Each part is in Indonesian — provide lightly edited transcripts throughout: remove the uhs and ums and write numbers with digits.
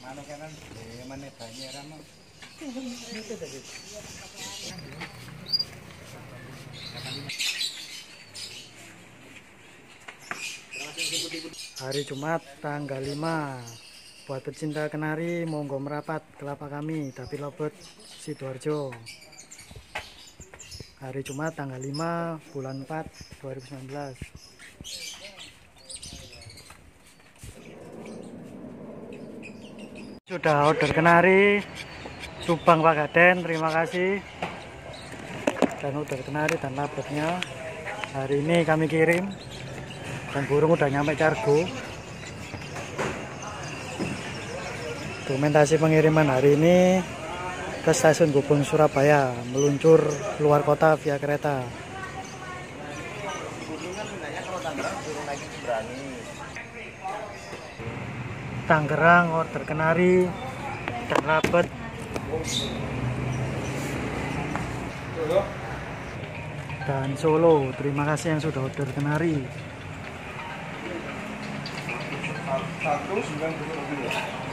Anu kanan, mana banyak ramah. Hari Jumat tanggal 5. Buat pecinta kenari monggo merapat ke lapak kami Dapi Lobet Sidoarjo. Hari Jumat tanggal 5 bulan 4 2019. Sudah order kenari Subang Pak Gaden, terima kasih. Dan order kenari dan labetnya hari ini kami kirim. Dan burung udah nyampe Cargo. Dokumentasi pengiriman hari ini ke stasiun Gubeng Surabaya, meluncur luar kota via kereta. Tangerang order kenari dan labet. Dan Solo, terima kasih yang sudah order kenari. 192.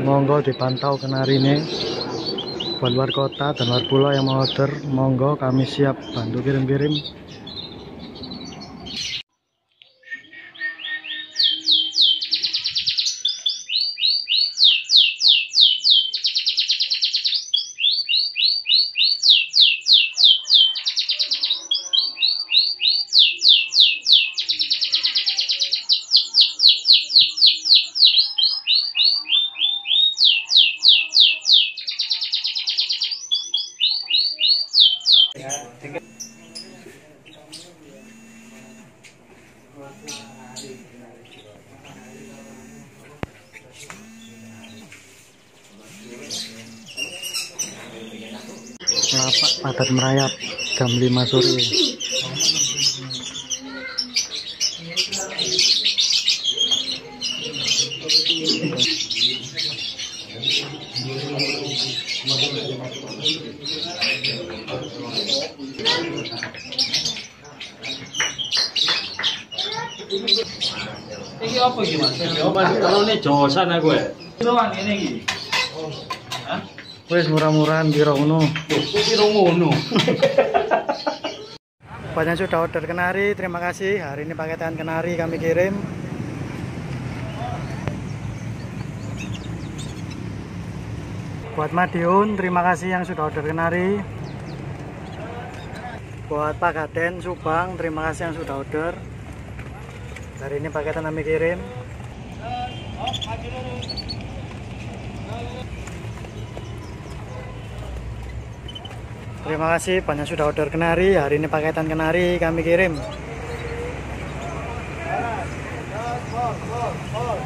Monggo dipantau kenari ini buat luar kota dan luar pulau yang mau order, monggo kami siap bantu kirim-kirim. Lapak padat merayap jam 5 sore. Iki apa iki Mas? Kalau ini josan aku ya. Piroan ngene iki? Hah? Wes murah-murahan piro ngono. Piro ngono? Banyak sudah order kenari, terima kasih. Hari ini paketan kenari kami kirim. Buat Madiun, terima kasih yang sudah order kenari. Buat Pak Gaden Subang, terima kasih yang sudah order. Hari ini paketan kami kirim. Terima kasih banyak sudah order kenari. Hari ini paketan kenari kami kirim. Bol.